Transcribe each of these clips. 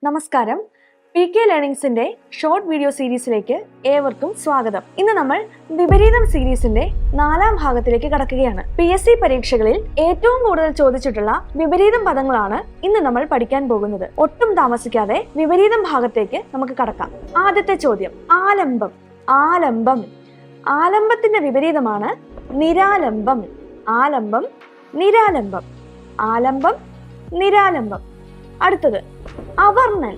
നമസ്കാരം. PK ലേണിംഗ്സിന്റെ short video സീരീസിലേക്ക് ഏവർക്കും സ്വാഗതം. ഇന്ന് നമ്മൾ വിപരീതം സീരീസിന്റെ 4ാം ഭാഗത്തിലേക്ക് കടക്കുകയാണ്. PSC പരീക്ഷകളിൽ ഏറ്റവും കൂടുതൽ ചോദിച്ചിട്ടുള്ള വിപരീതം പദങ്ങളാണ് ഇന്ന് നമ്മൾ പഠിക്കാൻ പോകുന്നത്. ഒട്ടും താമസിക്കാതെ വിപരീതം ഭാഗത്തേക്ക് നമുക്ക് കടക്കാം. ആദ്യത്തെ ചോദ്യം, ആലംബം. ആലംബം. ആലംബത്തിന്റെ വിപരീതമാണ് നിരാലംബം. ആലംബം, നിരാലംബം. ആലംബം, നിരാലംബം. അടുത്തത് അവർണ്ണൻ.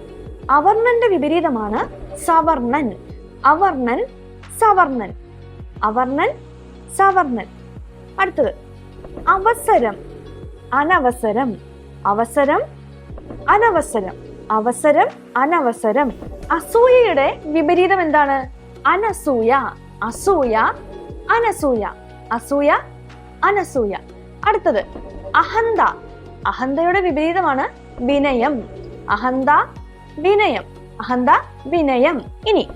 അവർണ്ണന്റെ വിപരീതമാണ് സവർണ്ണൻ. അവർണ്ണൻ, സവർണ്ണൻ. അവർണ്ണൻ, സവർണ്ണൻ. അടുത്തത് അവസരം. അനവസരം. അവസരം, അനവസരം. അവസരം, അനവസരം. അസൂയയുടെ വിപരീതം എന്താണ്? അനസൂയ. അസൂയ, അനസൂയ. അസൂയ, അനസൂയ. അടുത്തത് അഹന്ത. അഹന്തയുടെ വിപരീതമാണ് വിനയം. അഹന്ത, വിനയം. അഹന്ത, വിനയം. ഇനി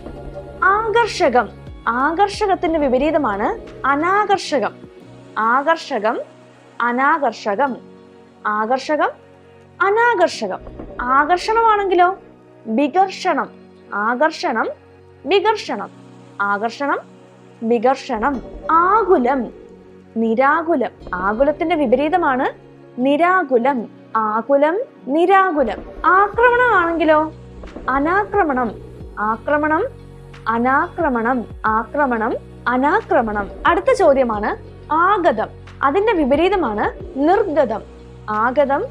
ആകർഷകം. ആകർഷകത്തിന്റെ വിപരീതമാണ് അനാകർഷകം. ആകർഷകം, അനാകർഷകം. ആകർഷകം, അനാകർഷകം. ആകർഷണമാണെങ്കിലോ വികർഷണം. ആകർഷണം, വികർഷണം. ആകർഷണം, വികർഷണം. ആകുലം, നിരാകുലം. ആകുലത്തിന്റെ വിപരീതമാണ് നിരാകുലം. ആകുലം, നിരാകുലം. ആക്രമണമാണെങ്കിലോ അനാക്രമണം. ആക്രമണം, അനാക്രമണം. ആക്രമണം, അനാക്രമണം. അടുത്ത ചോദ്യമാണ് ആഗതം. അതിന്റെ വിപരീതമാണ് നിർഗതം. ആഗതം,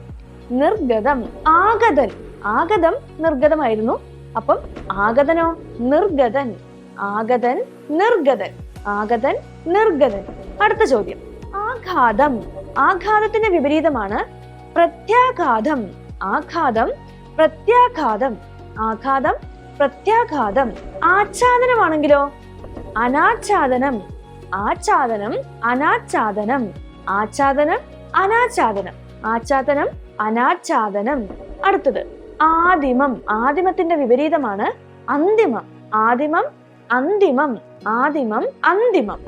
നിർഗതം. ആഗതൻ. ആഗതം നിർഗതമായിരുന്നു. അപ്പം ആഗതനോ നിർഗതൻ. ആഗതൻ, നിർഗതൻ. ആഗതൻ, നിർഗതൻ. അടുത്ത ചോദ്യം ആഘാതം. ആഘാതത്തിന്റെ വിപരീതമാണ് പ്രത്യാഘാതം. ആഘാതം, പ്രത്യാഘാതം. ആഘാതം, പ്രത്യാഘാതം. ആച്ഛാദനമാണെങ്കിലോ അനാച്ഛാദനം. ആച്ഛാദനം, അനാച്ഛാദനം. ആച്ഛാദനം, അനാച്ഛാദനം. ആച്ഛാദനം, അനാച്ഛാദനം. അടുത്തത് ആദിമം. ആദിമത്തിന്റെ വിപരീതമാണ് അന്തിമം. ആദിമം, അന്തിമം. ആദിമം, അന്തിമം.